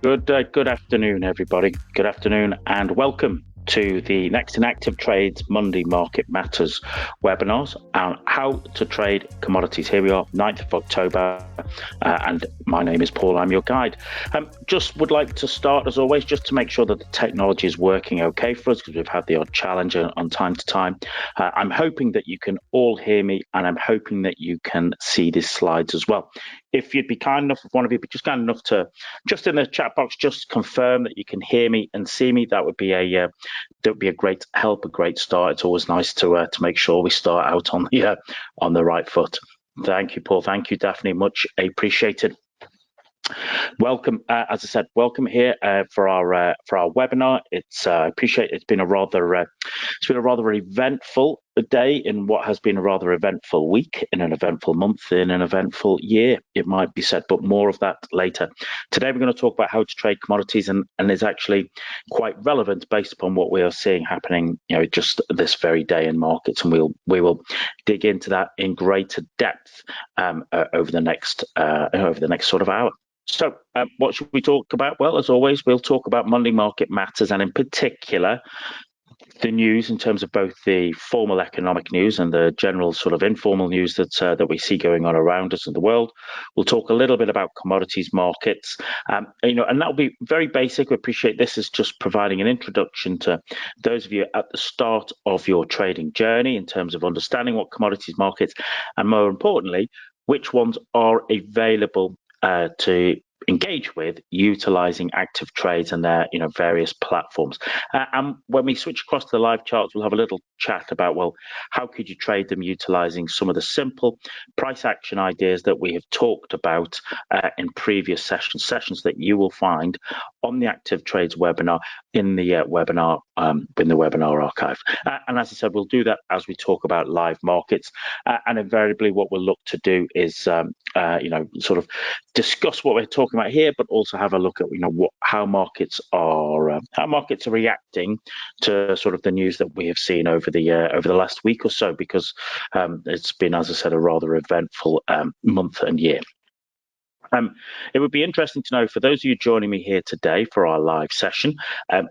Good afternoon, everybody. Good afternoon, and welcome to the next in ActivTrades Monday Market Matters webinars on how to trade commodities. Here we are, 9th of October, and my name is Paul. I'm your guide. Just would like to start, as always, just to make sure that the technology is working okay for us, because we've had the odd challenge on time to time. I'm hoping that you can all hear me, and I'm hoping that you can see these slides as well. If you'd be kind enough, if one of you be just kind enough to, just in the chat box, just confirm that you can hear me and see me, that would be a great help, a great start. It's always nice to make sure we start out on the right foot. Thank you, Paul. Thank you, Daphne. Much appreciated. Welcome, as I said, welcome here for our webinar. It's appreciate it's been a rather eventful day in what has been a rather eventful week, in an eventful month, in an eventful year, it might be said, but more of that later. Today we're going to talk about how to trade commodities, and is actually quite relevant based upon what we are seeing happening, just this very day in markets, and we will dig into that in greater depth over the next sort of hour. So what should we talk about? Well, as always, we'll talk about Monday Market Matters, and in particular, the news in terms of both the formal economic news and the general sort of informal news that we see going on around us in the world. We'll talk a little bit about commodities markets, and that'll be very basic. We appreciate this is just providing an introduction to those of you at the start of your trading journey in terms of understanding what commodities markets, and more importantly, which ones are available to engage with utilizing ActivTrades and their various platforms. And when we switch across to the live charts, we'll have a little chat about, well, how could you trade them utilizing some of the simple price action ideas that we have talked about in previous sessions that you will find on the ActivTrades webinar in the webinar archive. And as I said, we'll do that as we talk about live markets, and invariably what we'll look to do is sort of discuss what we're talking about here, but also have a look at how markets are reacting to sort of the news that we have seen over the last week or so, because it's been, as I said, a rather eventful month and year. It would be interesting to know, for those of you joining me here today for our live session,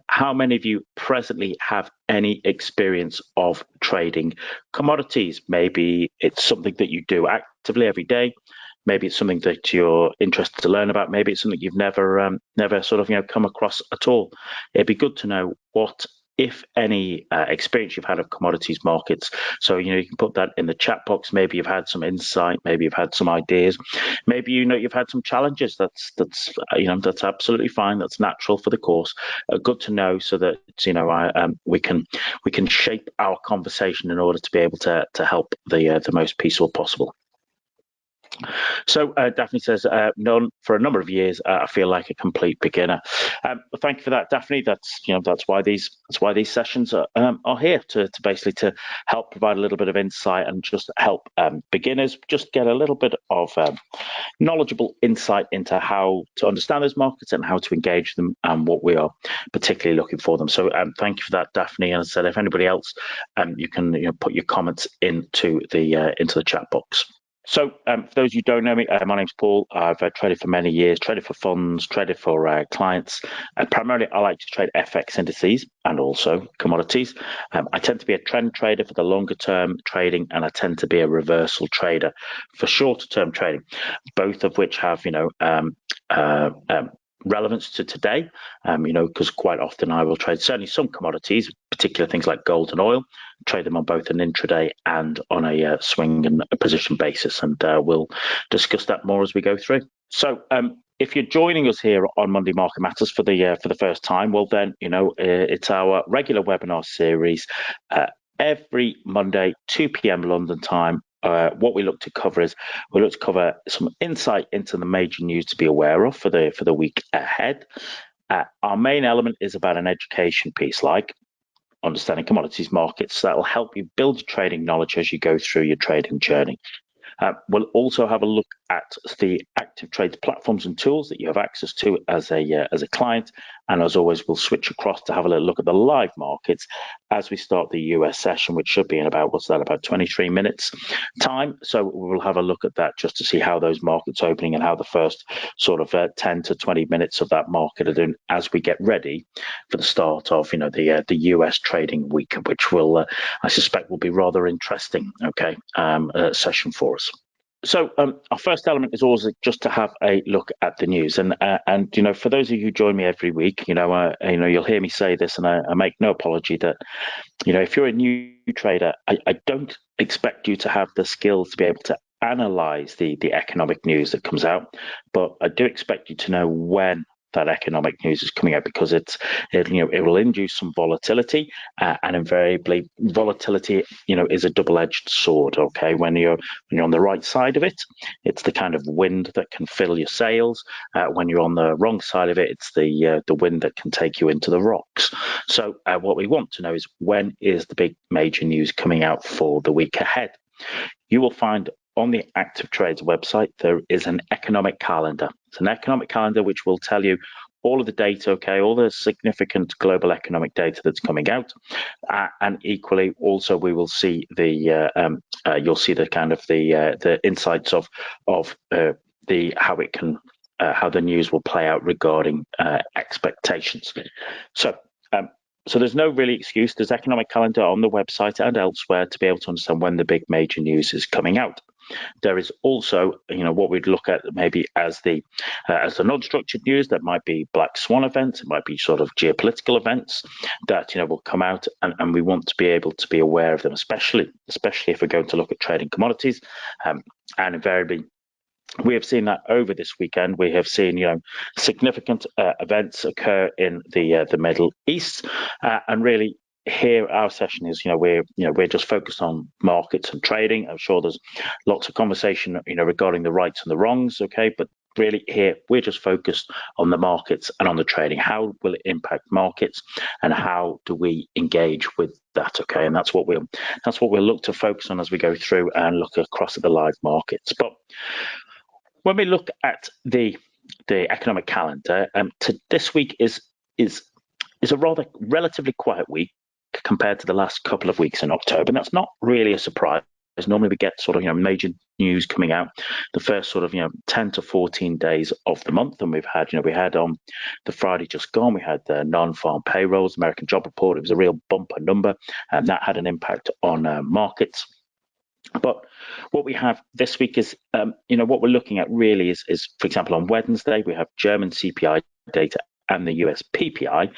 how many of you presently have any experience of trading commodities. Maybe it's something that you do actively every day. Maybe it's something that you're interested to learn about. Maybe it's something you've never sort of come across at all. It'd be good to know what, if any, experience you've had of commodities markets. So you can put that in the chat box. Maybe you've had some insight. Maybe you've had some ideas. Maybe you've had some challenges. That's absolutely fine. That's natural for the course. Good to know, so that we can shape our conversation in order to be able to help the most peaceful possible. So Daphne says, none for a number of years. I feel like a complete beginner. Well, thank you for that, Daphne. That's why these sessions are here to basically to help provide a little bit of insight and just help beginners just get a little bit of knowledgeable insight into how to understand those markets and how to engage them, and what we are particularly looking for them. So thank you for that, Daphne. And as I said, if anybody else, you can put your comments into the chat box. So for those of you who don't know me, my name's Paul. I've traded for many years, traded for funds, traded for clients. Primarily, I like to trade FX indices and also commodities. I tend to be a trend trader for the longer term trading, and I tend to be a reversal trader for shorter term trading, both of which have relevance to today, because quite often I will trade certainly some commodities, particular things like gold and oil, trade them on both an intraday and on a swing and a position basis, and we'll discuss that more as we go through. So if you're joining us here on Monday Market Matters for the first time, well then it's our regular webinar series every Monday, 2 p.m. London time. What we look to cover is some insight into the major news to be aware of for the week ahead. Our main element is about an education piece, like understanding commodities markets. That will help you build your trading knowledge as you go through your trading journey. We'll also have a look at the ActivTrades platforms and tools that you have access to as a client. And as always, we'll switch across to have a little look at the live markets as we start the US session, which should be in about 23 minutes time. So we'll have a look at that just to see how those markets are opening and how the first sort of 10 to 20 minutes of that market are doing as we get ready for the start of the US trading week, which will I suspect will be rather interesting session for us. So our first element is always just to have a look at the news, and for those of you who join me every week, you'll hear me say this, and I make no apology that if you're a new trader, I don't expect you to have the skills to be able to analyze the economic news that comes out, but I do expect you to know when that economic news is coming out, because it will induce some volatility, and invariably volatility is a double-edged sword. Okay, when you're on the right side of it, it's the kind of wind that can fill your sails. When you're on the wrong side of it, it's the wind that can take you into the rocks. So what we want to know is, when is the big major news coming out for the week ahead? You will find on the ActivTrades website, there is an economic calendar. It's an economic calendar which will tell you all of the data, all the significant global economic data that's coming out, and equally, also we will see you'll see the kind of the insights of how the news will play out regarding expectations. So there's no really excuse. There's economic calendar on the website and elsewhere to be able to understand when the big major news is coming out. There is also, what we'd look at maybe as the non-structured news. That might be black swan events. It might be sort of geopolitical events that will come out, and we want to be able to be aware of them, especially if we're going to look at trading commodities, and invariably. We have seen that over this weekend. We have seen, significant events occur in the Middle East, and really here our session is, we're just focused on markets and trading. I'm sure there's lots of conversation, regarding the rights and the wrongs. But really here we're just focused on the markets and on the trading. How will it impact markets, and how do we engage with that? And that's what we'll look to focus on as we go through and look across at the live markets. But when we look at the economic calendar, this week is a rather relatively quiet week compared to the last couple of weeks in October, and that's not really a surprise. Normally we get sort of major news coming out the first sort of 10 to 14 days of the month, and we had on the Friday just gone, we had the non-farm payrolls, American job report. It was a real bumper number, and that had an impact on markets. But what we have this week is, what we're looking at really is, for example, on Wednesday, we have German CPI data and the US PPI,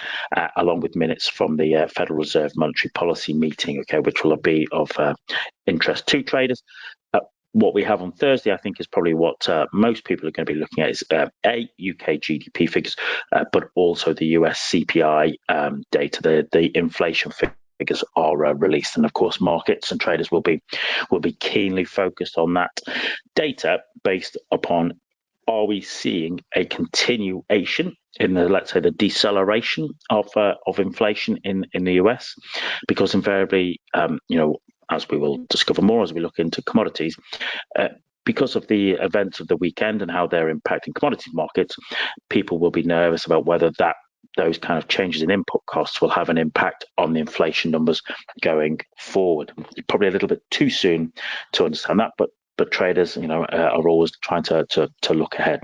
along with minutes from the Federal Reserve Monetary Policy meeting, which will be of interest to traders. What we have on Thursday, I think, is probably what most people are going to be looking at, is UK GDP figures, but also the US CPI data, the inflation figures are released, and of course markets and traders will be keenly focused on that data, based upon, are we seeing a continuation in the deceleration of inflation in the US? Because invariably, as we will discover more as we look into commodities, because of the events of the weekend and how they're impacting commodities markets, people will be nervous about whether those kind of changes in input costs will have an impact on the inflation numbers going forward. It's probably a little bit too soon to understand that, but traders, are always trying to look ahead.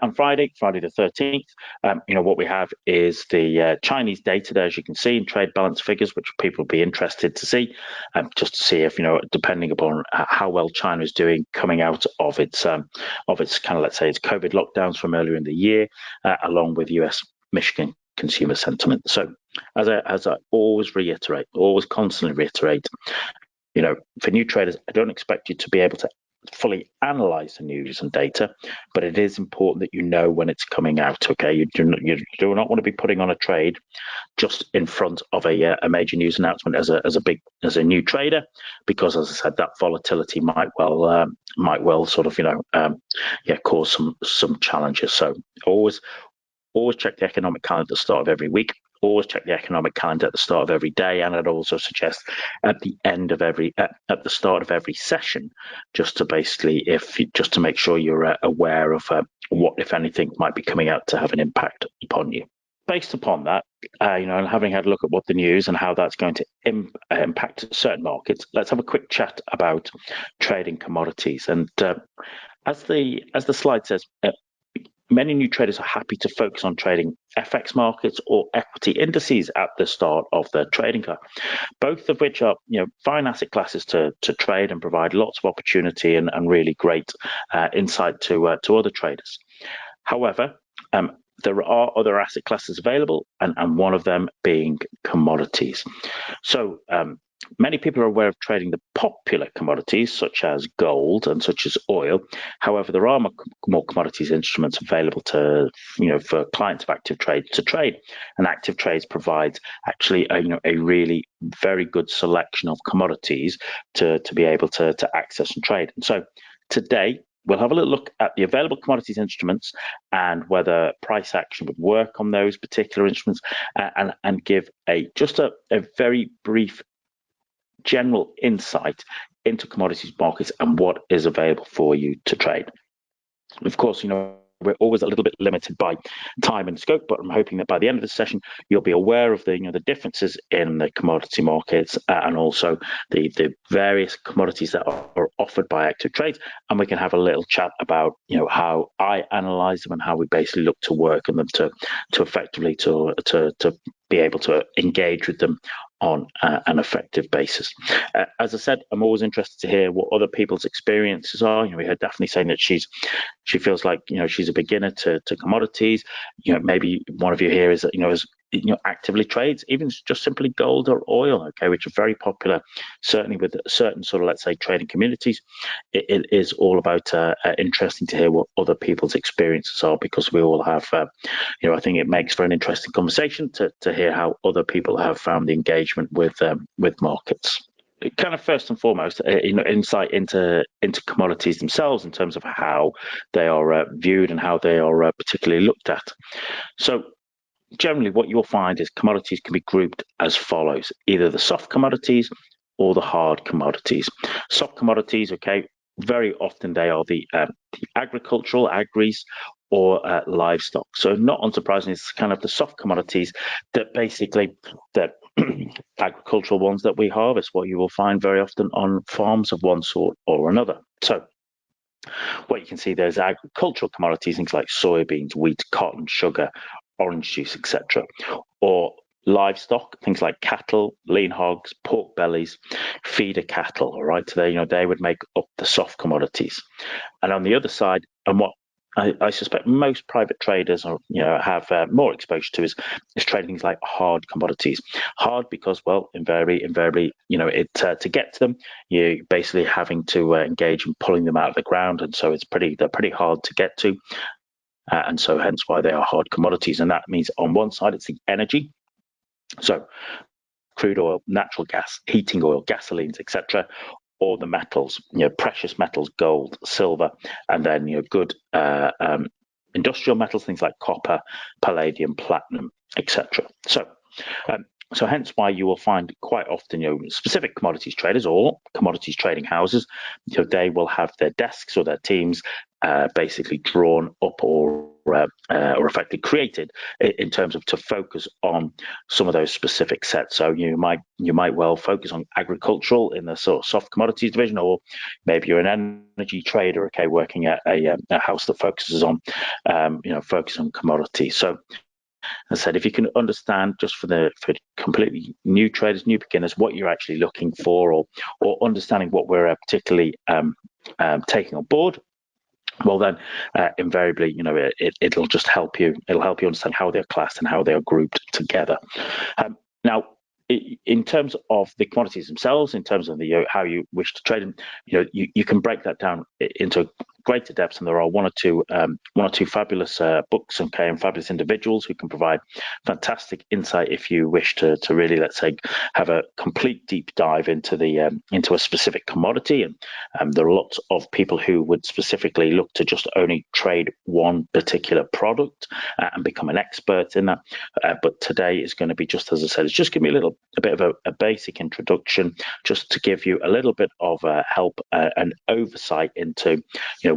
On Friday the 13th, what we have is the Chinese data there, as you can see, in trade balance figures, which people will be interested to see, just to see if, depending upon how well China is doing coming out of its kind of, let's say, its COVID lockdowns from earlier in the year, along with US Michigan consumer sentiment. So as I always constantly reiterate, for new traders, I don't expect you to be able to fully analyze the news and data, but it is important that you know when it's coming out. You do not want to be putting on a trade just in front of a major news announcement as a new trader, because, as I said, that volatility might well sort of cause some challenges. So always check the economic calendar at the start of every week. always check the economic calendar at the start of every day, and I'd also suggest at the end of at the start of every session, just to basically just to make sure you're aware of what, if anything, might be coming out to have an impact upon you. Based upon that, and having had a look at what the news and how that's going to impact certain markets, let's have a quick chat about trading commodities. And as the slide says, many new traders are happy to focus on trading FX markets or equity indices at the start of their trading career, both of which are fine asset classes to trade and provide lots of opportunity and really great insight to other traders. However, there are other asset classes available, and one of them being commodities. So many people are aware of trading the popular commodities such as gold and such as oil. However, there are more commodities instruments available to for clients of ActivTrades to trade, and ActivTrades provides actually a really very good selection of commodities to be able to access and trade. And so today, we'll have a little look at the available commodities instruments and whether price action would work on those particular instruments, and give just a very brief general insight into commodities markets and what is available for you to trade. Of course, we're always a little bit limited by time and scope, but I'm hoping that by the end of the session, you'll be aware of the differences in the commodity markets and also the various commodities that are offered by ActivTrades, and we can have a little chat about how I analyze them and how we basically look to work on them to effectively to be able to engage with them on an effective basis. As I said, I'm always interested to hear what other people's experiences are. We heard Daphne saying that she feels like she's a beginner to commodities. Maybe one of you here is actively trades even just simply gold or oil, which are very popular, certainly with certain sort of, let's say, trading communities. It is all about interesting to hear what other people's experiences are, because we all have I think it makes for an interesting conversation to hear how other people have found the engagement with markets. Kind of first and foremost, insight into commodities themselves in terms of how they are viewed and how they are particularly looked at. So generally what you'll find is commodities can be grouped as follows: either the soft commodities or the hard commodities. Soft commodities, very often they are the agricultural, agris, or livestock. So not unsurprisingly, it's kind of the soft commodities that basically the agricultural ones that we harvest, what you will find very often on farms of one sort or another. So what you can see there's agricultural commodities, things like soybeans, wheat, cotton, sugar, orange juice, etc. Or livestock, things like cattle, lean hogs, pork bellies, feeder cattle. All right, so they would make up the soft commodities. And on the other side, and what I suspect most private traders have more exposure to is trading things like hard commodities. Hard because, well, invariably, to get to them, you're basically having to engage in pulling them out of the ground, and so they're pretty hard to get to, and so hence why they are hard commodities. And that means on one side it's the energy, so crude oil, natural gas, heating oil, gasolines, etc., or the metals, precious metals, gold, silver, and then good industrial metals, things like copper, palladium, platinum, etc. So hence why you will find quite often, specific commodities traders or commodities trading houses, they will have their desks or their teams basically drawn up or effectively created in terms of to focus on some of those specific sets. So you might well focus on agricultural in the sort of soft commodities division, or maybe you're an energy trader, working at a house that focuses on focus on commodities. So as I said, if you can understand, just for completely new traders, new beginners, what you're actually looking for, or understanding what we're particularly taking on board, well then invariably it'll just help you. It'll help you understand how they're classed and how they are grouped together. Now, in terms of the commodities themselves, in terms of how you wish to trade them, you can break that down into greater depth, and there are one or two fabulous books and fabulous individuals who can provide fantastic insight if you wish to really, let's say, have a complete deep dive into a specific commodity. And there are lots of people who would specifically look to just only trade one particular product and become an expert in that. But today is going to be, just as I said, it's just give me a bit of a basic introduction, just to give you a little bit of help and oversight into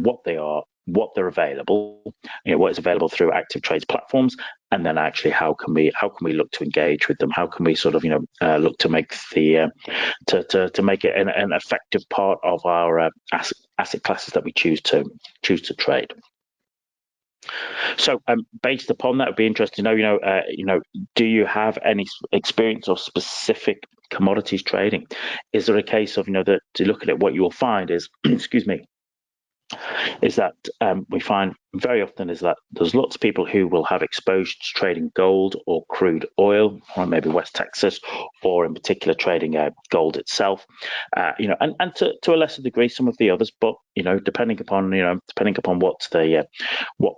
what they are, what they're available, what is available through ActivTrades platforms, and then actually how can we look to engage with them? How can we sort of look to make to make it an effective part of our asset classes that we choose to trade? So, based upon that, it'd be interesting to know, do you have any experience of specific commodities trading? Is there a case of, that to look at it, what you will find is, excuse me, is that we find very often is that there's lots of people who will have exposure to trading gold or crude oil, or maybe West Texas, or in particular trading gold itself, and to a lesser degree some of the others. But depending upon what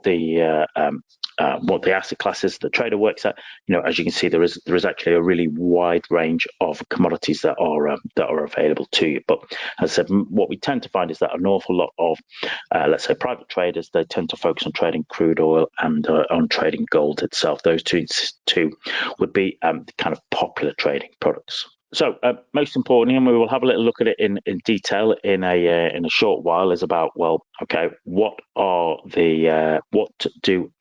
the asset classes the trader works at, as you can see, there is actually a really wide range of commodities that are available to you. But as I said, what we tend to find is that an awful lot of let's say private traders, they tend to focus on trading crude oil and on trading gold itself. Those two would be the kind of popular trading products. So most importantly, and we will have a little look at it in detail in a short while, is about, well, okay, what do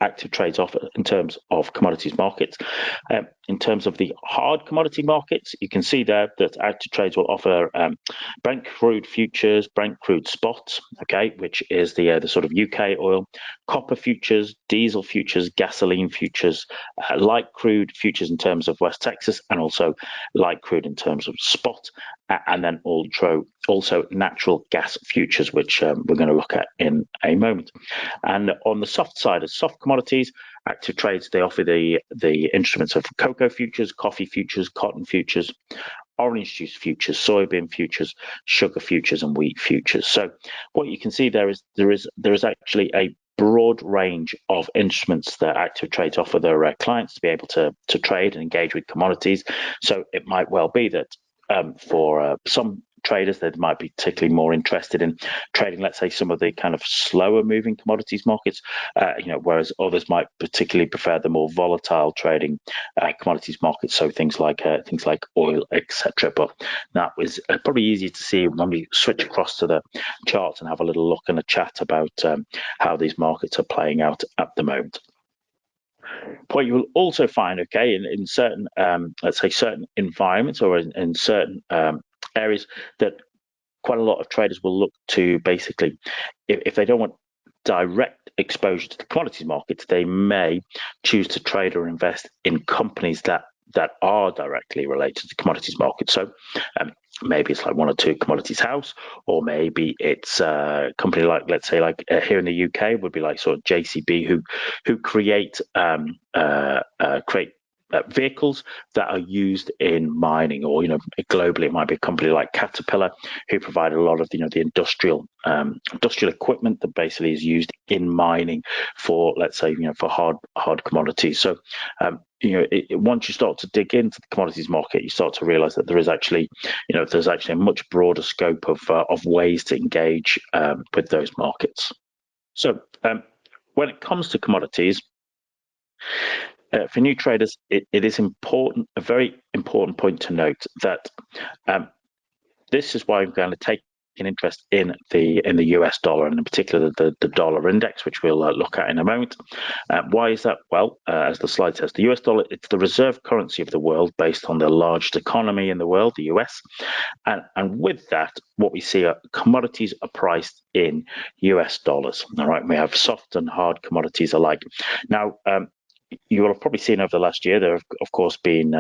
ActivTrades offer in terms of commodities markets? In terms of the hard commodity markets, you can see there that ActivTrades will offer Brent crude futures, Brent crude spots, okay, which is the sort of UK oil, copper futures, diesel futures, gasoline futures, light crude futures in terms of West Texas, and also light crude in terms of spot, and then also natural gas futures, which we're going to look at in a moment. And on the soft side of soft commodities, ActivTrades, they offer the instruments of cocoa futures, coffee futures, cotton futures, orange juice futures, soybean futures, sugar futures, and wheat futures. So what you can see there is actually a broad range of instruments that ActivTrades offer their clients to be able to trade and engage with commodities. So it might well be that for some traders, they might be particularly more interested in trading, let's say, some of the kind of slower moving commodities markets, whereas others might particularly prefer the more volatile trading commodities markets, so things like oil, etc. But that was probably easier to see when we switch across to the charts and have a little look and a chat about how these markets are playing out at the moment. What you will also find, okay, in certain, let's say, certain environments, or in certain areas, that quite a lot of traders will look to basically, if they don't want direct exposure to the commodities markets, they may choose to trade or invest in companies that are directly related to commodities markets. So maybe it's like one or two commodities house, or maybe it's a company like, let's say, like here in the UK would be like sort of JCB, who create vehicles that are used in mining, or globally it might be a company like Caterpillar, who provide a lot of the industrial equipment that basically is used in mining for, let's say, for hard commodities. So once you start to dig into the commodities market, you start to realize that there is actually a much broader scope of ways to engage with those markets. So when it comes to commodities, for new traders, it is important, a very important point to note, that this is why I'm going to take an interest in the US dollar, and in particular the dollar index, which we'll look at in a moment. Why is that? Well, as the slide says, the US dollar, it's the reserve currency of the world based on the largest economy in the world, the US. And with that, what we see are commodities are priced in US dollars. All right, we have soft and hard commodities alike. Now, you will have probably seen over the last year, there have, of course, been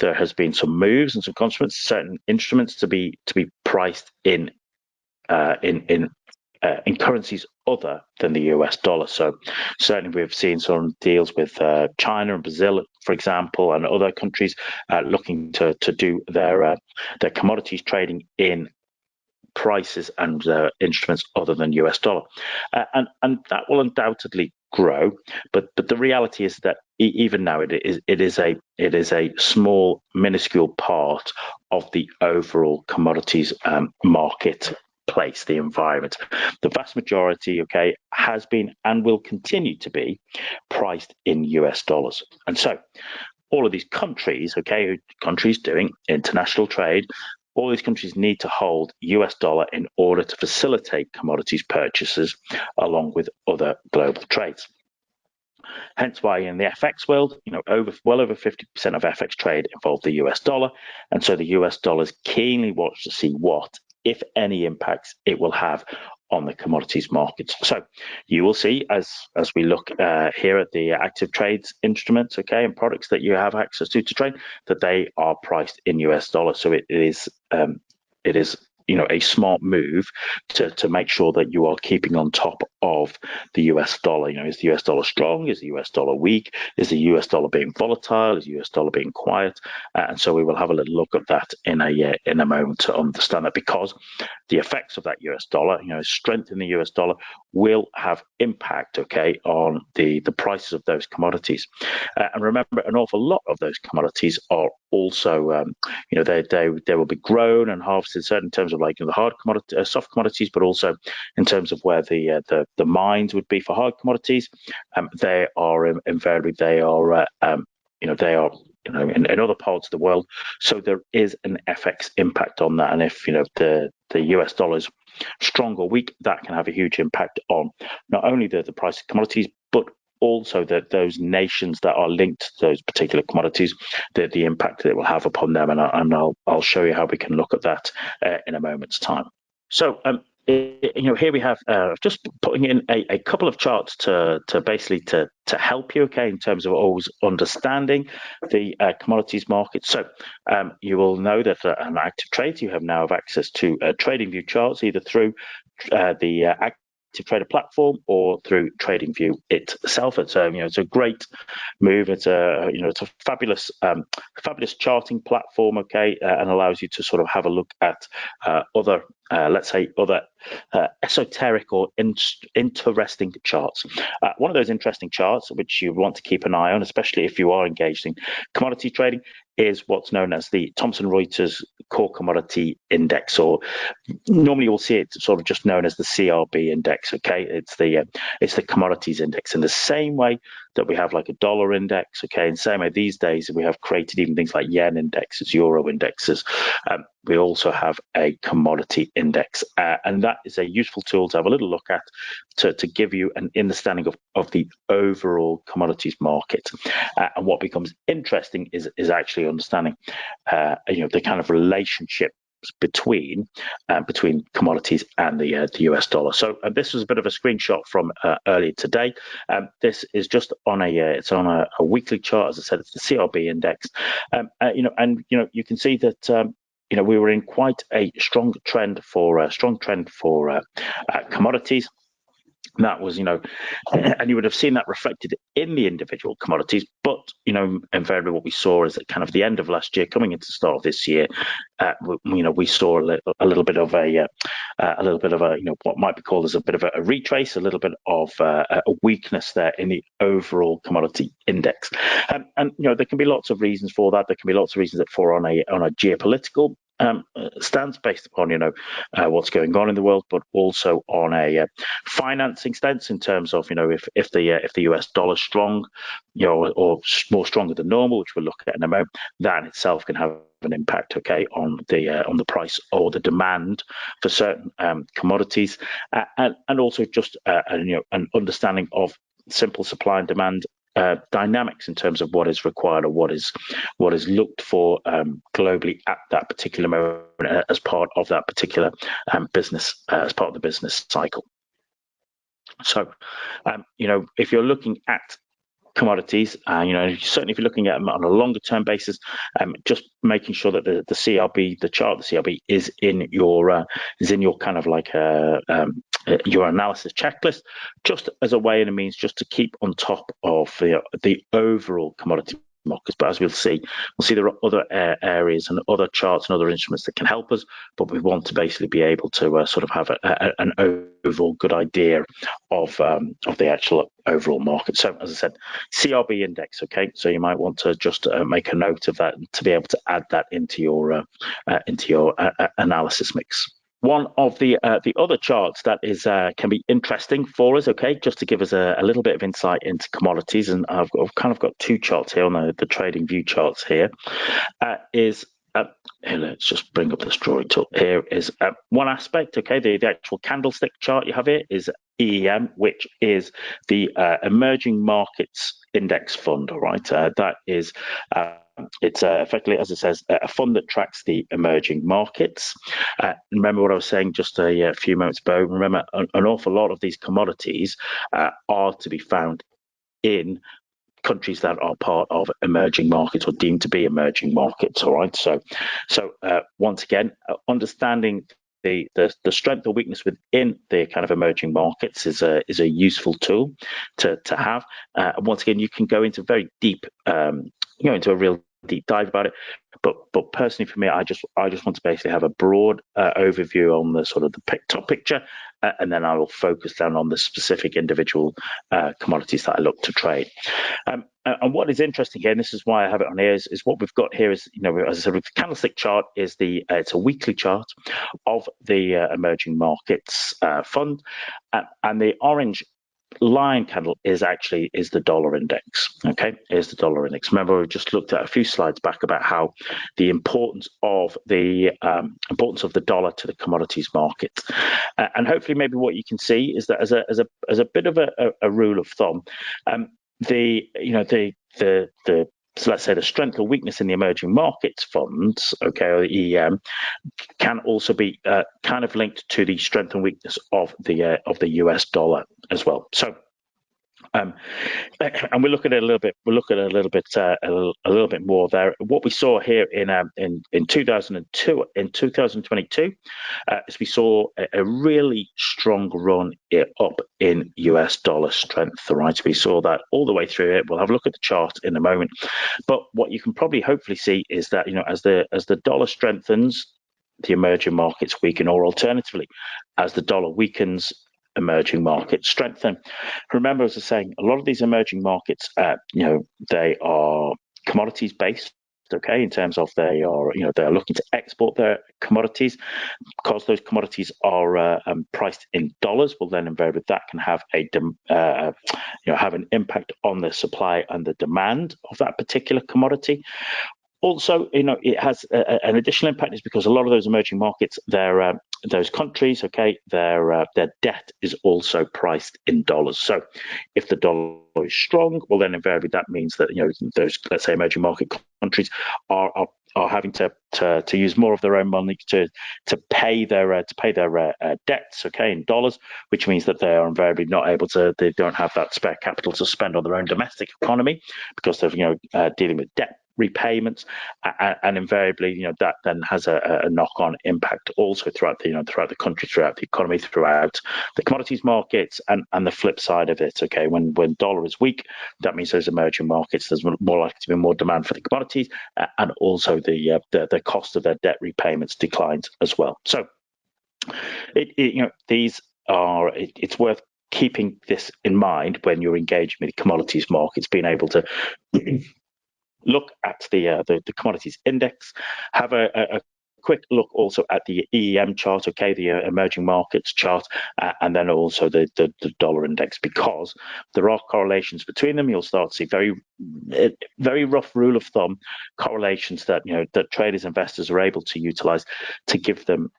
there has been some moves and some consequences, certain instruments to be priced in currencies other than the US dollar. So certainly we've seen some deals with China and Brazil, for example, and other countries looking to do their commodities trading in prices and instruments other than US dollar, and that will undoubtedly grow. But the reality is that even now it is a small, minuscule part of the overall commodities market place, the environment. The vast majority, okay, has been and will continue to be priced in US dollars. And so all of these countries, okay, countries doing international trade, all these countries need to hold US dollar in order to facilitate commodities purchases along with other global trades. Hence why in the FX world, well over 50% of FX trade involve the US dollar. And so the US dollar is keenly watched to see what, if any, impacts it will have on the commodities markets. So you will see as we look here at the ActivTrades instruments, okay, and products that you have access to trade, that they are priced in US dollars. So it is a smart move to make sure that you are keeping on top of the US dollar. Is the US dollar strong? Is the US dollar weak? Is the US dollar being volatile? Is the US dollar being quiet? And so we will have a little look at that in a moment to understand that, because the effects of that US dollar, strength in the US dollar will have impact, okay, on the prices of those commodities. And remember, an awful lot of those commodities are also, they will be grown and harvested, certain in terms of like the hard commodity, soft commodities, but also in terms of where the mines would be for hard commodities. They are invariably in other parts of the world. So there is an FX impact on that. And if the US dollar is strong or weak, that can have a huge impact on not only the price of commodities, but also that those nations that are linked to those particular commodities, the impact that it will have upon them. And I'll show you how we can look at that in a moment's time. So here we have just putting in a couple of charts to basically to help you, okay, in terms of always understanding the commodities market. So you will know that on ActivTrades, you now have access to TradingView charts, either through the ActivTrader platform or through TradingView itself. It's a great move. It's a fabulous charting platform, okay, and allows you to sort of have a look at other esoteric or interesting charts. One of those interesting charts which you want to keep an eye on, especially if you are engaged in commodity trading, is what's known as the Thomson Reuters Core Commodity Index, or normally you'll see it sort of just known as the CRB Index. Okay, it's the commodities index. In the same way that we have like a dollar index, okay, in the same way these days we have created even things like yen indexes, euro indexes. We also have a commodity index, and that is a useful tool to have a little look at to give you an understanding of the overall commodities market. And what becomes interesting is actually understanding the kind of relationship between commodities and the US dollar. So this was a bit of a screenshot from earlier today. This is just on a weekly chart. As I said, it's the CRB index, and you can see that we were in quite a strong trend for commodities. That was, and you would have seen that reflected in the individual commodities. But, invariably what we saw is at kind of the end of last year, coming into the start of this year, we saw a little bit of what might be called as a bit of a retrace, a little bit of a weakness there in the overall commodity index. And there can be lots of reasons for that. There can be lots of reasons that for on a geopolitical stance based upon what's going on in the world, but also on a financing stance in terms of if the US dollar is strong, or more stronger than normal, which we'll look at in a moment, that in itself can have an impact, okay, on the price or the demand for certain commodities, and also just an understanding of simple supply and demand dynamics in terms of what is required or what is looked for globally at that particular moment as part of that particular business, as part of the business cycle. So, if you're looking at commodities, certainly if you're looking at them on a longer term basis, just making sure that the CRB, the chart of the CRB is in your kind of like your analysis checklist, just as a way and a means just to keep on top of the overall commodity markets. But as we'll see there are other areas and other charts and other instruments that can help us. But we want to basically be able to sort of have an overall good idea of the actual overall market. So as I said, CRB index. Okay, so you might want to just make a note of that to be able to add that into your analysis mix. One of the other charts that is can be interesting for us, okay, just to give us a little bit of insight into commodities, and I've kind of got two charts here on the trading view charts here, is here, let's just bring up this drawing tool. Here is one aspect, okay, the actual candlestick chart you have here is EEM, which is the Emerging Markets Index Fund, all right, that is it's effectively, as it says, a fund that tracks the emerging markets. Remember what I was saying just a few moments ago. Remember, an awful lot of these commodities are to be found in countries that are part of emerging markets or deemed to be emerging markets. All right. So once again, understanding the strength or weakness within the kind of emerging markets is a useful tool to have. And once again, you can go into very deep, into a real deep dive about it. But personally, for me, I just want to basically have a broad overview on the sort of the top picture, and then I will focus down on the specific individual commodities that I look to trade. And what is interesting here, and this is why I have it on here, is what we've got here is, as I said, with the candlestick chart is it's a weekly chart of the emerging markets fund, and the orange line candle is the dollar index. Okay, is the dollar index. Remember, we just looked at a few slides back about how the importance of the dollar to the commodities market, and hopefully maybe what you can see is that as a bit of a rule of thumb, so let's say the strength or weakness in the emerging markets funds, okay, or the EM, can also be kind of linked to the strength and weakness of the US dollar as well. So, and we look at it a little bit. We'll look at it a little bit more there. What we saw here in 2002, in 2022, is we saw a really strong run up in US dollar strength. Right, we saw that all the way through it. We'll have a look at the chart in a moment. But what you can probably hopefully see is that as the dollar strengthens, the emerging markets weaken, or alternatively, as the dollar weakens, emerging markets strengthen. Remember, as I was saying, a lot of these emerging markets, they are commodities based. Okay, in terms of they are looking to export their commodities, because those commodities are priced in dollars. Well, then invariably that can have have an impact on the supply and the demand of that particular commodity. Also, it has an additional impact, is because a lot of those emerging markets, those countries, okay, their debt is also priced in dollars. So, if the dollar is strong, well, then invariably that means that those, let's say, emerging market countries are having to use more of their own money to pay their debts, okay, in dollars, which means that they are invariably not able to. They don't have that spare capital to spend on their own domestic economy, because they're dealing with debt repayments, and invariably that then has a knock-on impact also throughout the country, throughout the economy, throughout the commodities markets, and the flip side of it, okay, when dollar is weak, that means those emerging markets, there's more likely to be more demand for the commodities, and also the cost of their debt repayments declines as well. So it's worth keeping this in mind when you're engaging with the commodities markets, being able to look at the commodities index, have a quick look also at the EEM chart, okay, the emerging markets chart, and then also the dollar index, because there are correlations between them. You'll start to see very rough rule of thumb correlations that that traders, investors are able to utilize to give them,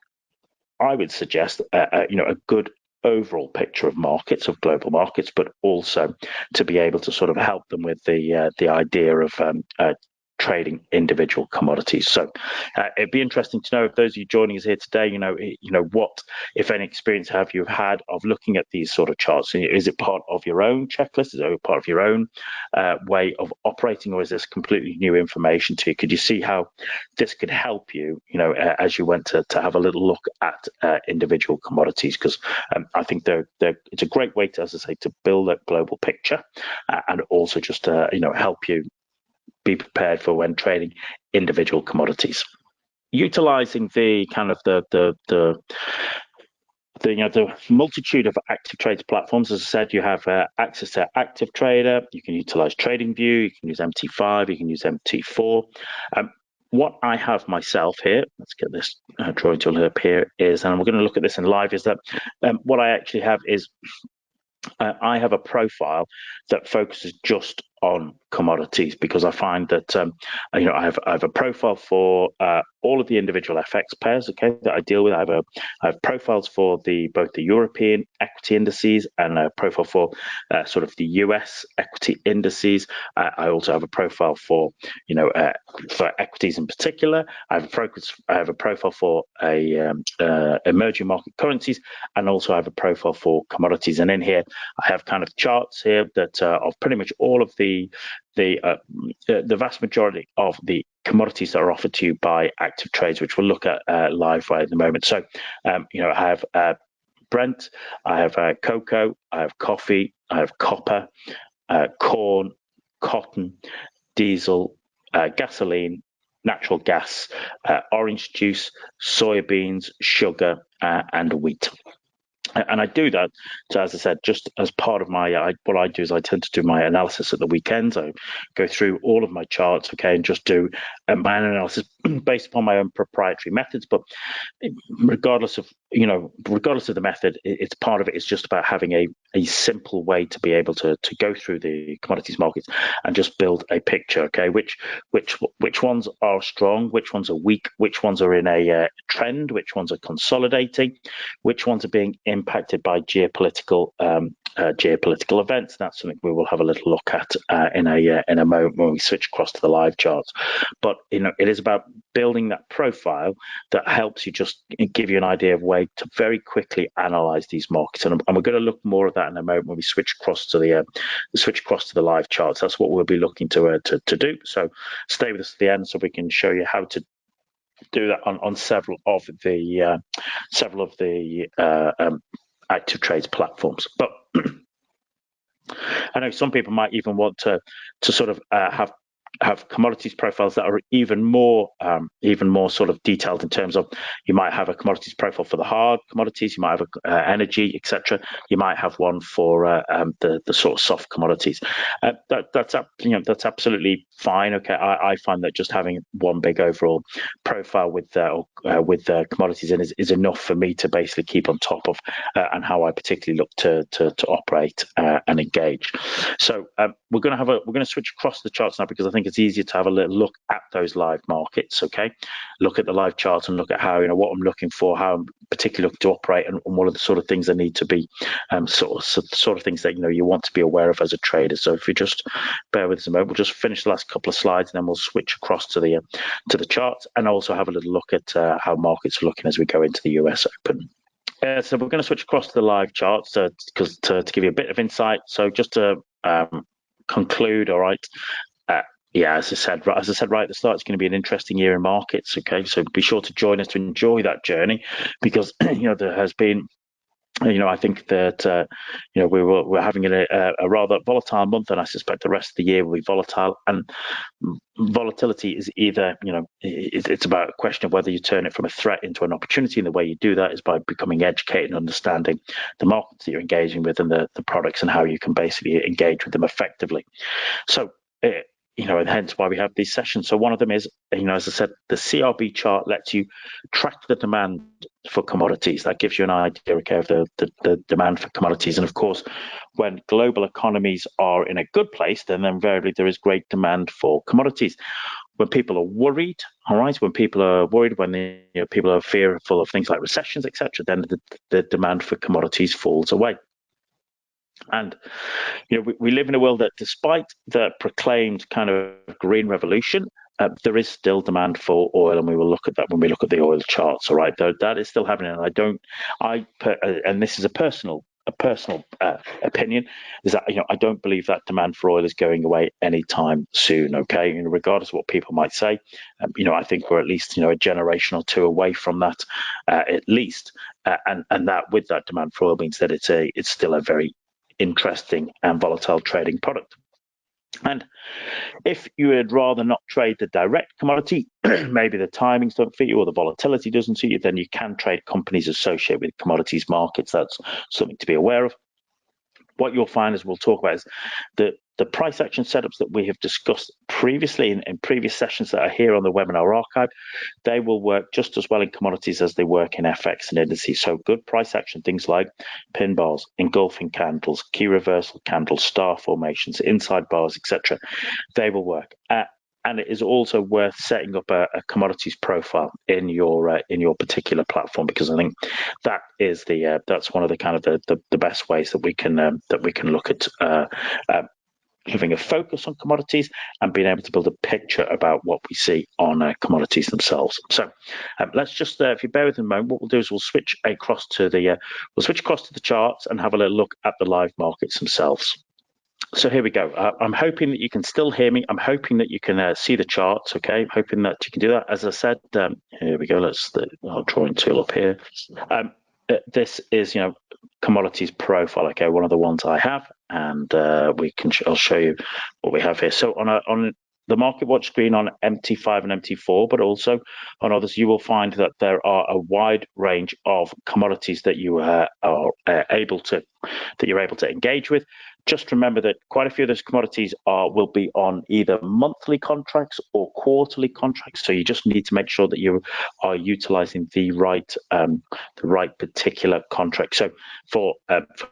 I would suggest, a good overall picture of markets, of global markets, but also to be able to sort of help them with the idea of trading individual commodities. So it'd be interesting to know, if those of you joining us here today, what, if any, experience have you had of looking at these sort of charts? Is it part of your own checklist? Is it part of your own way of operating, or is this completely new information to you? Could you see how this could help you, as you went to have a little look at individual commodities? Because I think it's a great way to, as I say, to build a global picture, and also just help you be prepared for when trading individual commodities. Utilizing the kind of the multitude of ActivTrades platforms. As I said, you have access to ActivTrader. You can utilize TradingView. You can use MT5. You can use MT4. What I have myself here, let's get this drawing tool up here, is, and we're going to look at this in live, is that what I actually have is I have a profile that focuses just on commodities, because I find that I have a profile for all of the individual FX pairs, okay, that I deal with. I have profiles for both the European equity indices and a profile for sort of the US equity indices. I also have a profile for for equities in particular. I have a profile for emerging market currencies, and also I have a profile for commodities. And in here, I have kind of charts here that of pretty much all of the vast majority of the commodities that are offered to you by ActivTrades, which we'll look at live right at the moment. So, I have Brent, I have cocoa, I have coffee, I have copper, corn, cotton, diesel, gasoline, natural gas, orange juice, soybeans, sugar, and wheat. And I do that, as I said, just as part of my, what I do is I tend to do my analysis at the weekends. I go through all of my charts, okay, and just do my analysis based upon my own proprietary methods. But regardless of the method, it's part of it is just about having a simple way to be able to go through the commodities markets and just build a picture, okay, which ones are strong, which ones are weak, which ones are in a trend, which ones are consolidating, which ones are being impacted by geopolitical events. That's something we will have a little look at in a moment when we switch across to the live charts. But it is about building that profile that helps you just give you an idea of way to very quickly analyze these markets. And we're going to look more at that in a moment when we switch across to the live charts. That's what we'll be looking to do. So stay with us at the end so we can show you how to do that on several of the ActivTrades platforms. But I know some people might even want to sort of have commodities profiles that are even more sort of detailed in terms of, you might have a commodities profile for the hard commodities, you might have energy, etc. You might have one for the sort of soft commodities. That's absolutely fine. Okay, I find that just having one big overall profile with commodities in is enough for me to basically keep on top of and how I particularly look to operate and engage. So we're going to switch across the charts now, because I think it's easier to have a little look at those live markets. Okay, look at the live charts and look at how what I'm looking for, how I'm particularly looking to operate, and what are the sort of things that need to be sort of things that you want to be aware of as a trader. So if you just bear with us a moment, we'll just finish the last couple of slides and then we'll switch across to the charts, and also have a little look at how markets are looking as we go into the US Open. So we're going to switch across to the live charts to give you a bit of insight. So just to conclude, all right. As I said right at the start, it's going to be an interesting year in markets. Okay, so be sure to join us to enjoy that journey, because there has been, I think that we're having a rather volatile month, and I suspect the rest of the year will be volatile. And volatility is either, it's about a question of whether you turn it from a threat into an opportunity, and the way you do that is by becoming educated and understanding the markets that you're engaging with and the products and how you can basically engage with them effectively. So and hence why we have these sessions. So one of them is, as I said, the CRB chart lets you track the demand for commodities. That gives you an idea, okay, of the demand for commodities. And of course, when global economies are in a good place, then invariably there is great demand for commodities. When people are worried, all right, when people are worried, when people are fearful of things like recessions, etc., then the demand for commodities falls away. And we live in a world that, despite the proclaimed kind of green revolution, there is still demand for oil, and we will look at that when we look at the oil charts. All right, that is still happening, and and this is a personal opinion, is that I don't believe that demand for oil is going away anytime soon. Okay, regardless of what people might say, I think we're at least a generation or two away from that, at least, and that with that demand for oil means that it's still a very interesting and volatile trading product. And if you would rather not trade the direct commodity, maybe the timings don't fit you or the volatility doesn't suit you, then you can trade companies associated with commodities markets. That's something to be aware of. What you'll find, as we'll talk about, is the price action setups that we have discussed previously in previous sessions that are here on the webinar archive. They will work just as well in commodities as they work in FX and indices. So good price action, things like pin bars, engulfing candles, key reversal candles, star formations, inside bars, etc. They will work. And it is also worth setting up a commodities profile in your particular platform, because I think that is that's one of the kind of the best ways that we can look at having a focus on commodities and being able to build a picture about what we see on commodities themselves. So let's just, if you bear with me a moment, what we'll do is we'll switch across to the charts and have a little look at the live markets themselves. So here we go. I'm hoping that you can still hear me. I'm hoping that you can see the charts. Okay, I'm hoping that you can do that. As I said, here we go. I'll drawing tool up here. This is, commodities profile. Okay, one of the ones I have, and I'll show you what we have here. So on the Market Watch screen on MT5 and MT4, but also on others, you will find that there are a wide range of commodities that you are able to engage with. Just remember that quite a few of those commodities will be on either monthly contracts or quarterly contracts. So you just need to make sure that you are utilizing the right particular contract. So for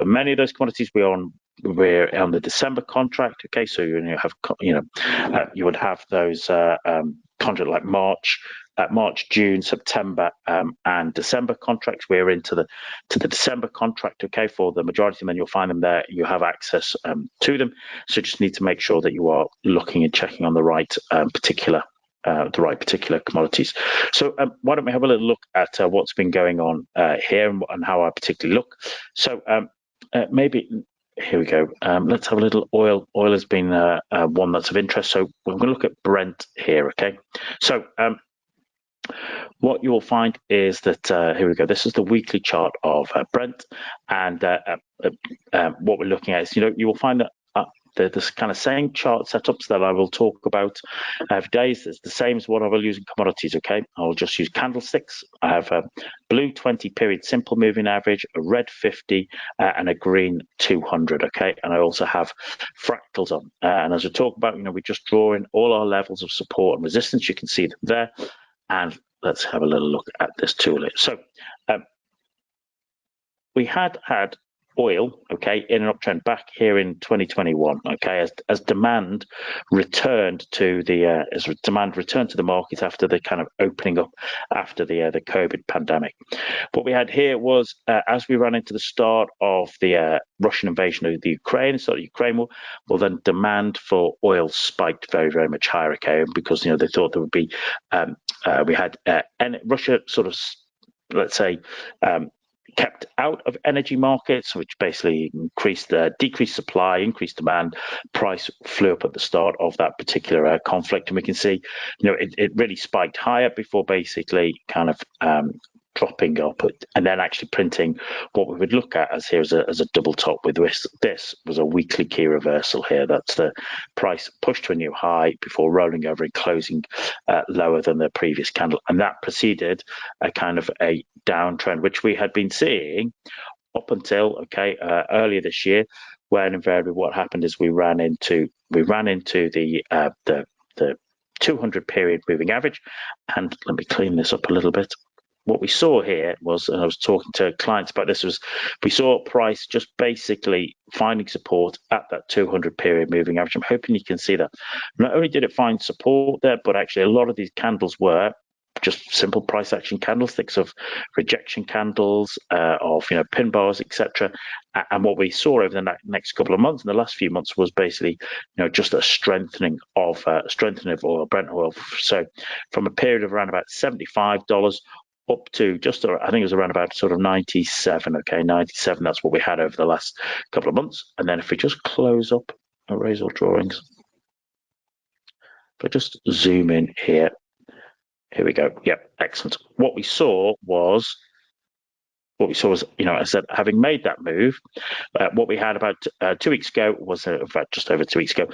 many of those commodities, we're on the December contract. Okay, so you would have those contract like March, June, September, and December contracts. We're into the December contract, okay, for the majority, and then you'll find them there. You have access to them, so just need to make sure that you are looking and checking on the right particular commodities. So why don't we have a little look at what's been going on here and how I particularly look. So maybe. Here we go. Let's have a little oil. Oil has been one that's of interest. So we're going to look at Brent here, okay? So what you'll find is that, here we go, this is the weekly chart of Brent, and what we're looking at is, you will find that this kind of same chart setups that I will talk about for days. It's the same as what I will use in commodities, okay? I'll just use candlesticks. I have a blue 20 period simple moving average, a red 50, and a green 200, okay? And I also have fractals on. And as I talk about, we just draw in all our levels of support and resistance. You can see them there. And let's have a little look at this tool here. So we had oil, okay, in an uptrend back here in 2021, okay, as demand returned to the market after the kind of opening up after the COVID pandemic. What we had here was as we ran into the start of the Russian invasion of the Ukraine, so the Ukraine war, well, then demand for oil spiked very, very much higher, okay, because they thought there would be we had and Russia sort of, let's say, kept out of energy markets, which basically decreased supply, increased demand. Price flew up at the start of that particular conflict, and we can see, it really spiked higher before basically kind of dropping up and then actually printing what we would look at as here as a double top with this was a weekly key reversal here. That's the price pushed to a new high before rolling over and closing lower than the previous candle, and that preceded a kind of a downtrend which we had been seeing up until earlier this year, when invariably what happened is we ran into the 200 period moving average. And let me clean this up a little bit. What we saw here was, and I was talking to clients about this, was we saw price just basically finding support at that 200 period moving average. I'm hoping you can see that. Not only did it find support there, but actually a lot of these candles were just simple price action candlesticks of rejection candles, of pin bars, etc. And what we saw over the next couple of months, in the last few months, was basically just a strengthening of oil, Brent oil. So from a period of around about $75 up to just, I think it was around about sort of 97. Okay, 97. That's what we had over the last couple of months. And then if we just close up our razor drawings, if I just zoom in here. Here we go. Yep, excellent. What we saw was what we saw was, I said, having made that move, what we had about 2 weeks ago was, in fact, just over 2 weeks ago,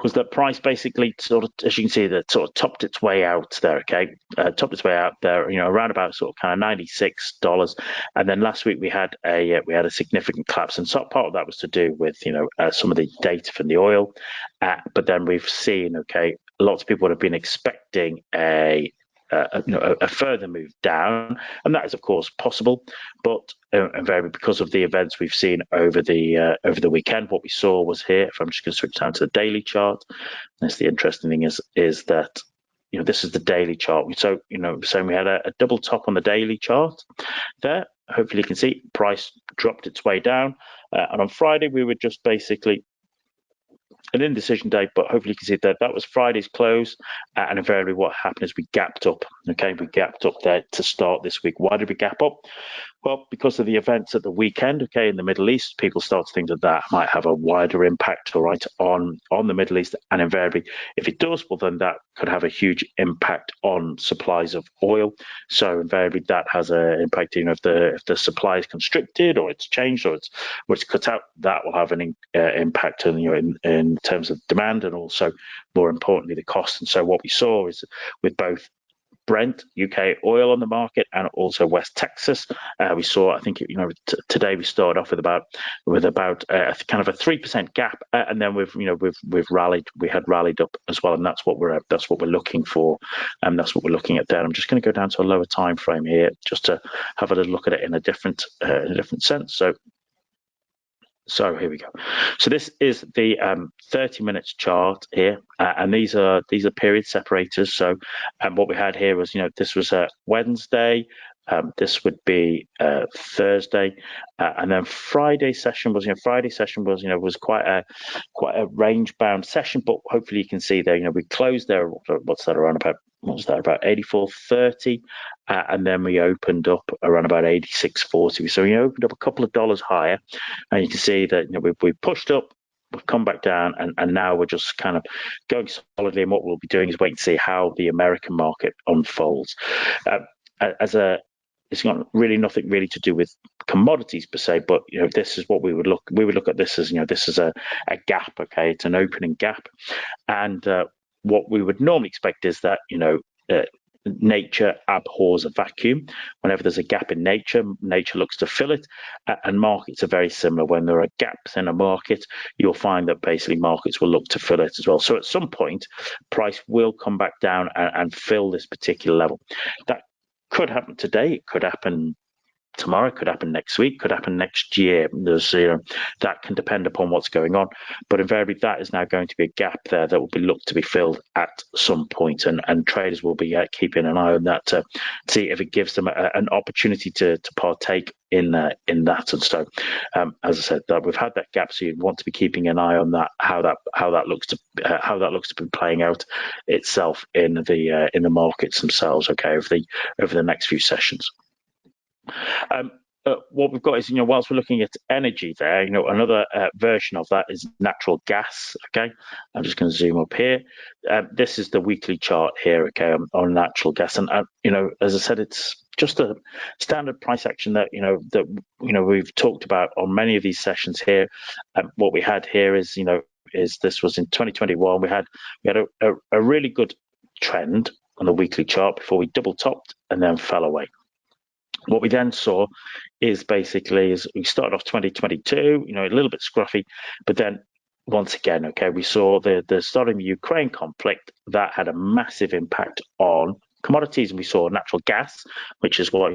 was that price basically sort of, as you can see, that sort of topped its way out there. Okay, topped its way out there, around about sort of kind of $96, and then last week we had a significant collapse, and so part of that was to do with some of the data from the oil, but then we've seen, lots of people would have been expecting a further move down, and that is of course possible, but invariably because of the events we've seen over the weekend, what we saw was here. If I'm just going to switch down to the daily chart, that's the interesting thing is that this is the daily chart. So so we had a double top on the daily chart there. Hopefully you can see price dropped its way down, and on Friday we were just basically an indecision day, but hopefully you can see that was Friday's close, and invariably what happened is we gapped up. Okay, we gapped up there to start this week. Why did we gap up? Well, because of the events at the weekend, in the Middle East, people start to think that might have a wider impact, on the Middle East, and invariably, if it does, well, then that could have a huge impact on supplies of oil. So invariably, that has an impact. If the supply is constricted, or it's changed, or it's cut out, that will have an impact in terms of demand, and also, more importantly, the cost. And so what we saw is with both Brent UK oil on the market and also West Texas, we saw, I think today we started off with about kind of a 3% gap, and then we've rallied. We had rallied up as well, and that's what we're looking for, and that's what we're looking at there. I'm just going to go down to a lower time frame here just to have a little look at it in a different sense. So here we go. So this is the 30 minutes chart here, and these are period separators. So what we had here was, this was a Wednesday, this would be Thursday, and then Friday session was quite a range bound session, but hopefully you can see there, we closed there. What's that around about? What was that, about 84.30, and then we opened up around about 86.40. So we opened up a couple of dollars higher, and you can see that we've pushed up, we've come back down, and now we're just kind of going solidly. And what we'll be doing is wait and see how the American market unfolds. It's got nothing really to do with commodities per se, but this is what we would look at this as. This is a gap. Okay, it's an opening gap, and what we would normally expect is that nature abhors a vacuum. Whenever there's a gap in nature looks to fill it, and markets are very similar. When there are gaps in a market, you'll find that basically markets will look to fill it as well. So at some point, price will come back down and fill this particular level. That could happen today. It could happen tomorrow, could happen next week, could happen next year. There's that can depend upon what's going on, but invariably that is now going to be a gap there that will be looked to be filled at some point, and traders will be keeping an eye on that to see if it gives them an opportunity to partake in that. And so, as I said, that we've had that gap, so you want to be keeping an eye on that, how that looks to be playing out itself in the markets themselves. Okay, over the next few sessions. What we've got is, whilst we're looking at energy there, another version of that is natural gas. Okay, I'm just going to zoom up here. This is the weekly chart here. Okay, on natural gas, and as I said, it's just a standard price action that we've talked about on many of these sessions here. What we had here is this was in 2021. We had a really good trend on the weekly chart before we double topped and then fell away. What we then saw is basically we started off 2022, a little bit scruffy, but then once again, we saw the start of the Ukraine conflict that had a massive impact on commodities, and we saw natural gas, which is what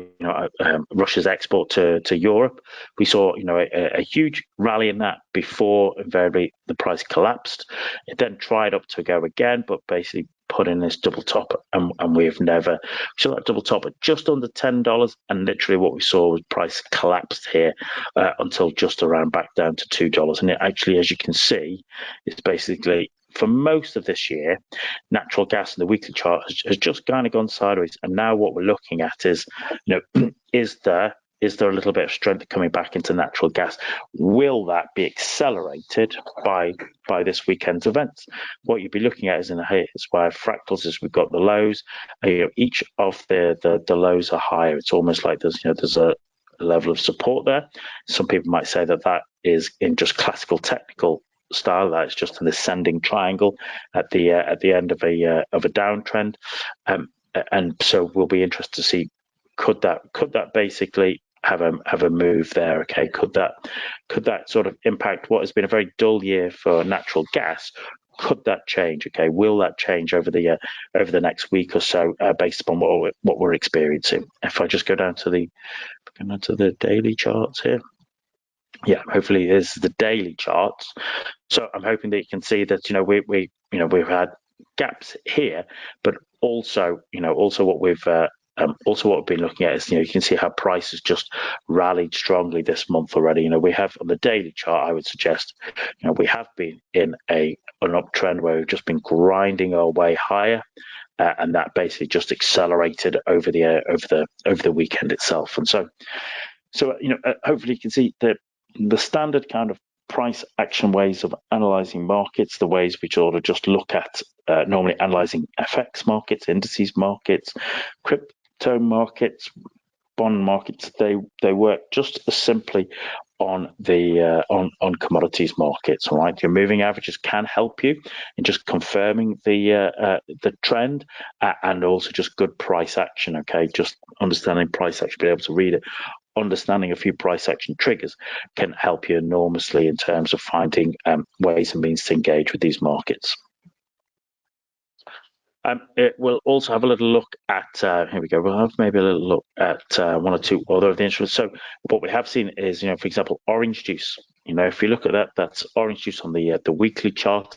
Russia's export to Europe. We saw a huge rally in that before invariably the price collapsed. It then tried up to go again, but basically put in this double top, and we've never saw that double top at just under $10, and literally what we saw was price collapsed here until just around back down to $2. And it actually, as you can see, it's basically for most of this year, natural gas in the weekly chart has just kind of gone sideways. And now what we're looking at is, is there a little bit of strength coming back into natural gas? Will that be accelerated by this weekend's events? What you'd be looking at is it's where fractals is we've got the lows. Each of the lows are higher. It's almost like there's level of support there. Some people might say that that is in just classical technical style, that it's just an ascending triangle at the end of a downtrend, and so we'll be interested to see could that basically have a move there. Okay, could that sort of impact what has been a very dull year for natural gas? Could that change? Okay, will that change over the next week or so, based upon what we're experiencing? If I just go down to the daily charts here, yeah, hopefully this is the daily charts. So I'm hoping that you can see that we've had gaps here, but also what we've been looking at is you can see how price has just rallied strongly this month already. We have on the daily chart, I would suggest, we have been in an uptrend where we've just been grinding our way higher, and that basically just accelerated over the weekend itself. And so hopefully you can see that the standard kind of price action ways of analyzing markets, the ways we sort of just look at normally analyzing FX markets, indices markets, crypto markets, bond markets, they work just as simply on the on commodities markets. All right, your moving averages can help you in just confirming the trend, and also just good price action. Okay, just understanding price action, be able to read it. Understanding a few price action triggers can help you enormously in terms of finding ways and means to engage with these markets. We'll also have a little look at, here we go, we'll have maybe a little look at one or two other of the instruments. So what we have seen is, for example, orange juice. If you look at that, that's orange juice on the weekly chart,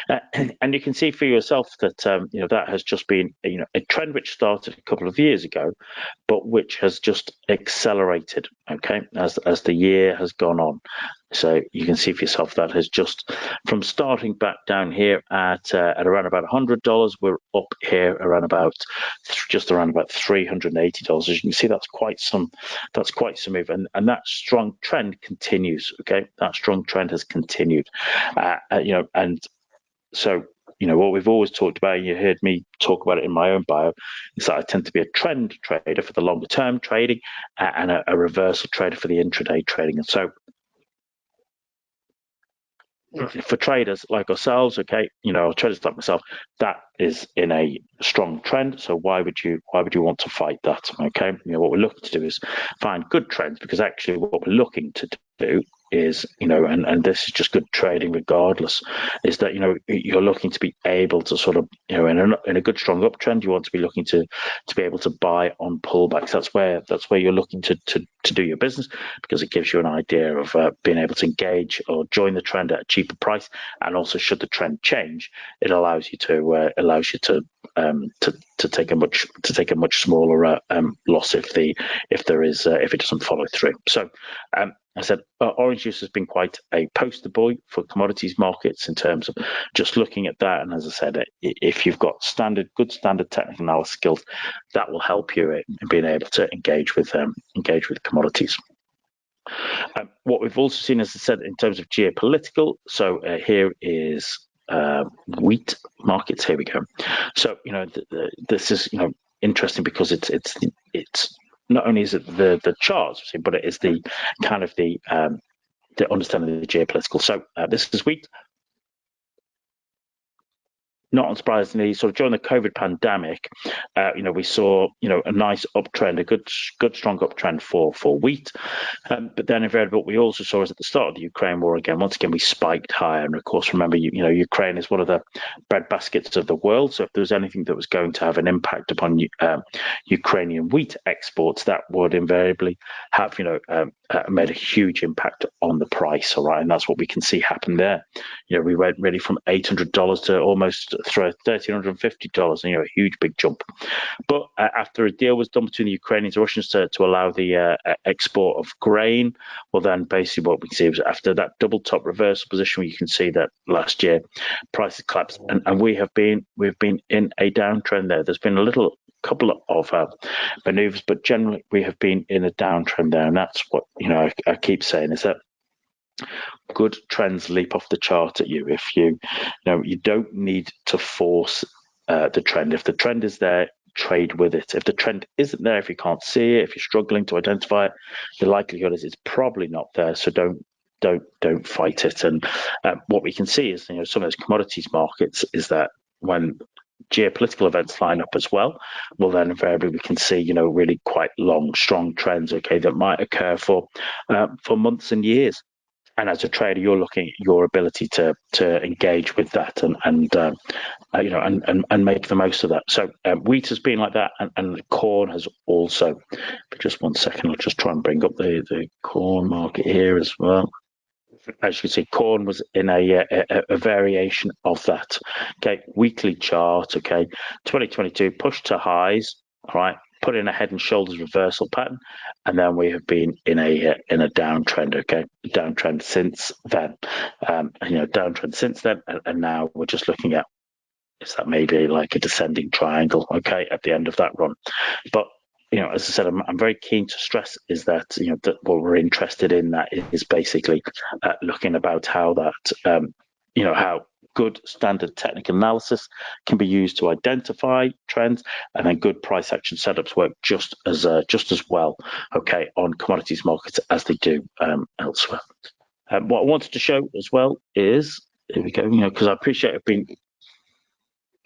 and you can see for yourself that that has just been a trend which started a couple of years ago, but which has just accelerated. Okay, as the year has gone on. So you can see for yourself that has just, from starting back down here at around about $100, we're up here around about just around about $380. As you can see, that's quite some move, and that strong trend continues. Okay, that strong trend has continued, and so what we've always talked about, and you heard me talk about it in my own bio, is that I tend to be a trend trader for the longer term trading, and a reversal trader for the intraday trading. And so for traders like ourselves, okay, traders like myself, that is in a strong trend. So why would you want to fight that? Okay, what we're looking to do is find good trends, because actually what we're looking to do is, and this is just good trading regardless, is that you're looking to be able to sort of in a good strong uptrend, you want to be looking to be able to buy on pullbacks. That's where you're looking to do your business, because it gives you an idea of being able to engage or join the trend at a cheaper price, and also should the trend change, it allows you to take a much smaller loss if it doesn't follow through. So I said orange juice has been quite a poster boy for commodities markets in terms of just looking at that. And as I said, if you've got good standard technical analysis skills, that will help you in being able to engage with commodities. What we've also seen, as I said, in terms of geopolitical, so here is wheat markets. Here we go. So this is interesting, because it's not only is it the charts, but it is the kind of the understanding of the geopolitical. So this is wheat. Not unsurprisingly, sort of during the COVID pandemic, we saw a nice uptrend, a good strong uptrend for wheat. But then invariably, what we also saw is at the start of the Ukraine war, once again we spiked higher. And of course, remember, Ukraine is one of the bread baskets of the world. So if there was anything that was going to have an impact upon Ukrainian wheat exports, that would invariably have made a huge impact on the price. All right, and that's what we can see happen there. We went really from $800 to almost through $1,350, a huge big jump. But after a deal was done between the Ukrainians and Russians to allow the export of grain, well, then basically what we can see is after that double top reversal position, you can see that last year prices collapsed, and we've been in a downtrend there. There's been a couple of maneuvers, but generally we have been in a downtrend there, and that's what I keep saying is that good trends leap off the chart at you. If you don't need to force the trend. If the trend is there, trade with it. If the trend isn't there, if you can't see it, if you're struggling to identify it, the likelihood is it's probably not there. So don't fight it. And what we can see is, some of those commodities markets is that when geopolitical events line up as well, then invariably we can see, really quite long, strong trends, that might occur for months and years. And as a trader, you're looking at your ability to engage with that and make the most of that. So wheat has been like that, and corn has also. Just 1 second, I'll just try and bring up the corn market here as well. As you can see, corn was in a variation of that. Okay, weekly chart. Okay, 2022 pushed to highs. All right, put in a head and shoulders reversal pattern, and then we have been in a downtrend. Okay, downtrend since then. Downtrend since then, and now we're just looking at, is that maybe like a descending triangle? Okay, at the end of that run, but as I said, I'm very keen to stress is that that what we're interested in that is basically looking about how that how good standard technical analysis can be used to identify trends, and then good price action setups work just as well, on commodities markets as they do elsewhere. What I wanted to show as well is, here we go, because I appreciate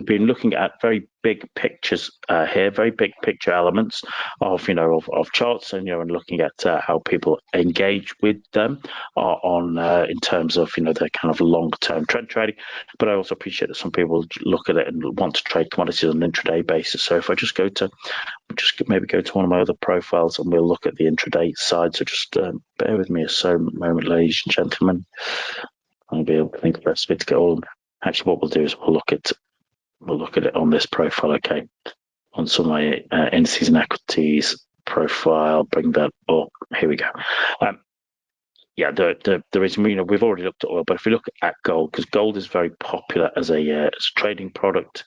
I've been looking at very big pictures here, very big picture elements of charts, and looking at how people engage with them on in terms of their kind of long-term trend trading. But I also appreciate that some people look at it and want to trade commodities on an intraday basis. So if I just maybe go to one of my other profiles, and we'll look at the intraday side. So just bear with me a moment, ladies and gentlemen. I'll be able to think the best way to get all. Actually, what we'll do is we'll look at it on this profile, on some of my indices and equities profile. Bring that up. Here we go. There is, we've already looked at oil, but if we look at gold, because gold is very popular as a trading product,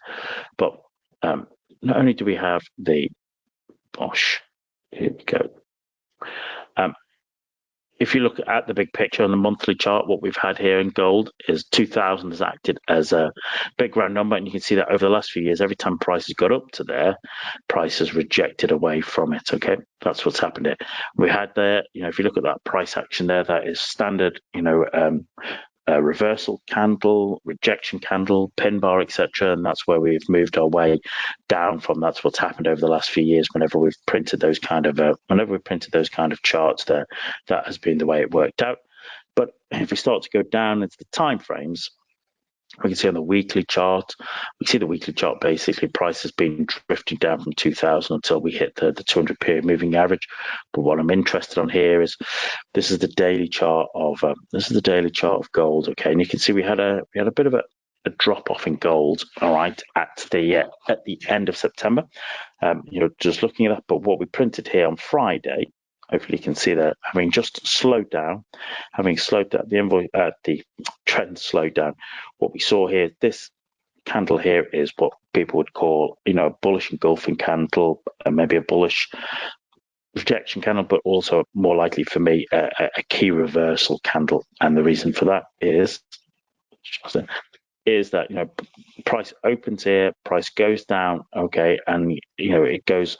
but not only do we have the here we go. If you look at the big picture on the monthly chart, what we've had here in gold is 2000 has acted as a big round number, and you can see that over the last few years, every time prices got up to there, prices rejected away from it. Okay, that's what's happened here. We had there, if you look at that price action there, that is standard, reversal candle, rejection candle, pin bar, etc., and that's where we've moved our way down from. That's what's happened over the last few years. Whenever we've printed those kind of charts, there, that has been the way it worked out. But if we start to go down into the time frames, we can see on the weekly chart, basically price has been drifting down from 2000 until we hit the 200 period moving average. But what I'm interested on here is this is the daily chart of gold. Okay, and you can see we had a bit of a drop off in gold. All right, at the end of September. Just looking at that, but what we printed here on Friday. Hopefully you can see that having slowed down, the trend slowed down. What we saw here, this candle here is what people would call, a bullish engulfing candle, maybe a bullish rejection candle, but also more likely for me, a key reversal candle. And the reason for that is that, price opens here, price goes down, and, it goes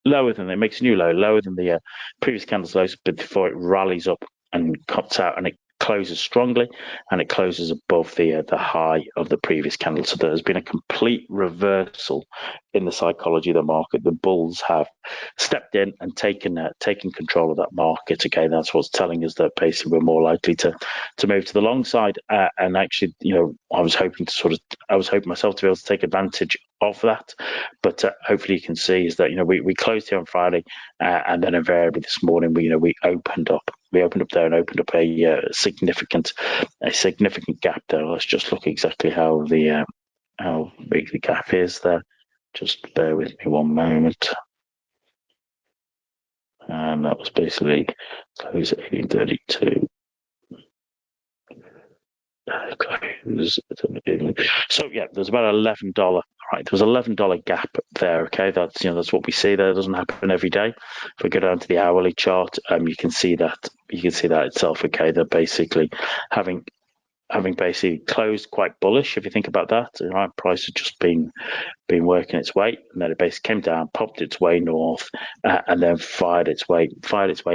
lower than it makes a new lower than the previous candle's lows, but before it rallies up and cuts out, and it closes strongly, and it closes above the high of the previous candle. So there has been a complete reversal in the psychology of the market. The bulls have stepped in and taken control of that market. Okay, that's what's telling us that basically we're more likely to move to the long side. And actually, I was hoping myself to be able to take advantage of that, but hopefully you can see is that we closed here on Friday, and then invariably this morning we opened up there and opened up a significant gap there. Let's just look exactly how big the gap is there. Just bear with me one moment. And that was basically close at 1832. So yeah, there's about $11. Right, there was $11 gap there. Okay, that's what we see there. It doesn't happen every day. If we go down to the hourly chart, you can see that itself. Okay, they're basically having having basically closed quite bullish. If you think about that, right, price has just been working its way, and then it basically came down, popped its way north, and then fired its way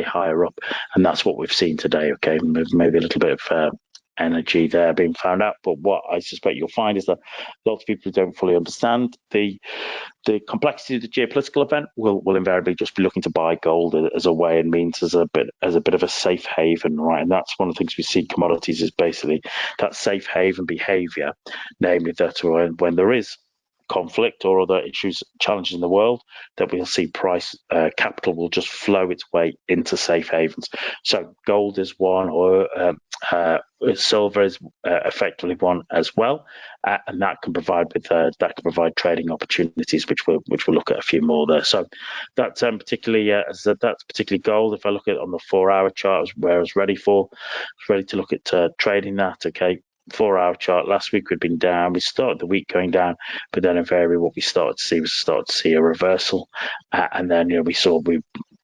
higher up, and that's what we've seen today. Okay, maybe a little bit of energy there being found out, but what I suspect you'll find is that lots of people who don't fully understand the complexity of the geopolitical event will invariably just be looking to buy gold as a way and means as a bit of a safe haven, right? And that's one of the things we see commodities is basically that safe haven behavior, namely that when there is conflict or other issues, challenges in the world, that we'll see price capital will just flow its way into safe havens. So gold is one, or silver is effectively one as well, and that can provide trading opportunities, which we'll look at a few more there. So that's particularly that's particularly gold. If I look at it on the 4-hour chart, where I was ready to look at trading that. Okay. 4-hour chart last week we'd been down. We started the week going down, but then invariably what we started to see a reversal, and then we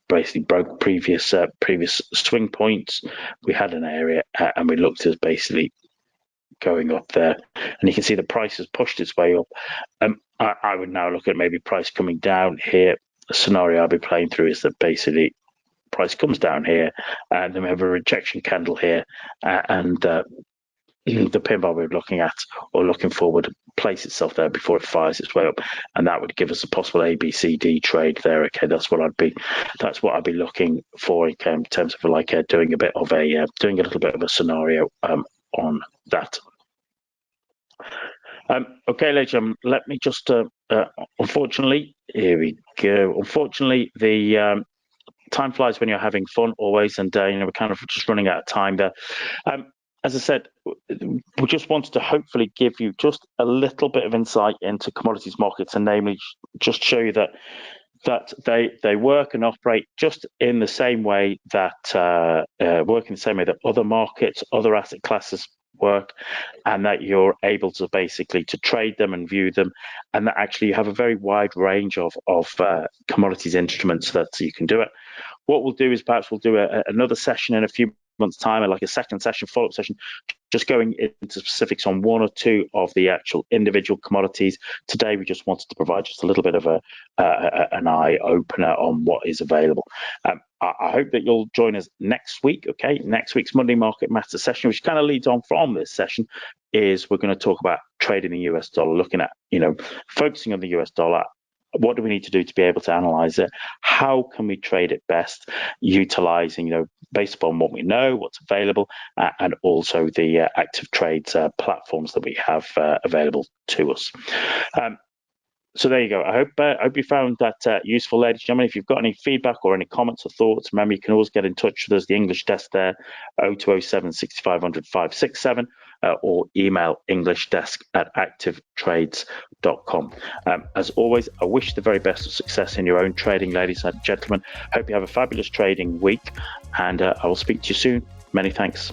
basically broke previous swing points. We had an area, and we looked at basically going up there, and you can see the price has pushed its way up. I would now look at maybe price coming down here. The scenario I'll be playing through is that basically price comes down here, and then we have a rejection candle here, and the pin bar we're looking at or looking for would place itself there before it fires its way up, and that would give us a possible ABCD trade there. Okay, that's what I'd be looking for in terms of like doing a little bit of a scenario on that. Okay, ladies and gentlemen, let me just unfortunately, here we go. Unfortunately, the time flies when you're having fun always, and we're kind of just running out of time there. As I said, we just wanted to hopefully give you just a little bit of insight into commodities markets, and namely just show you that they work and operate just in the same way that other markets, other asset classes work, and that you're able to basically to trade them and view them, and that actually you have a very wide range of commodities instruments that you can do it. What we'll do is perhaps we'll do another session in a few months' time, like a second session, follow-up session, just going into specifics on one or two of the actual individual commodities. Today, we just wanted to provide just a little bit of an eye opener on what is available. I hope that you'll join us next week. Okay, next week's Monday Market Matter session, which kind of leads on from this session, is we're going to talk about trading the US dollar, looking at focusing on the US dollar. What do we need to do to be able to analyze it? How can we trade it best, utilizing, based upon what we know, what's available, and also the ActivTrades platforms that we have available to us. So there you go. I hope you found that useful, ladies and gentlemen. If you've got any feedback or any comments or thoughts, remember you can always get in touch with us, the English desk there, 0207 6500 567, or email englishdesk@activetrades.com. As always, I wish the very best of success in your own trading, ladies and gentlemen. Hope you have a fabulous trading week, and I will speak to you soon. Many thanks.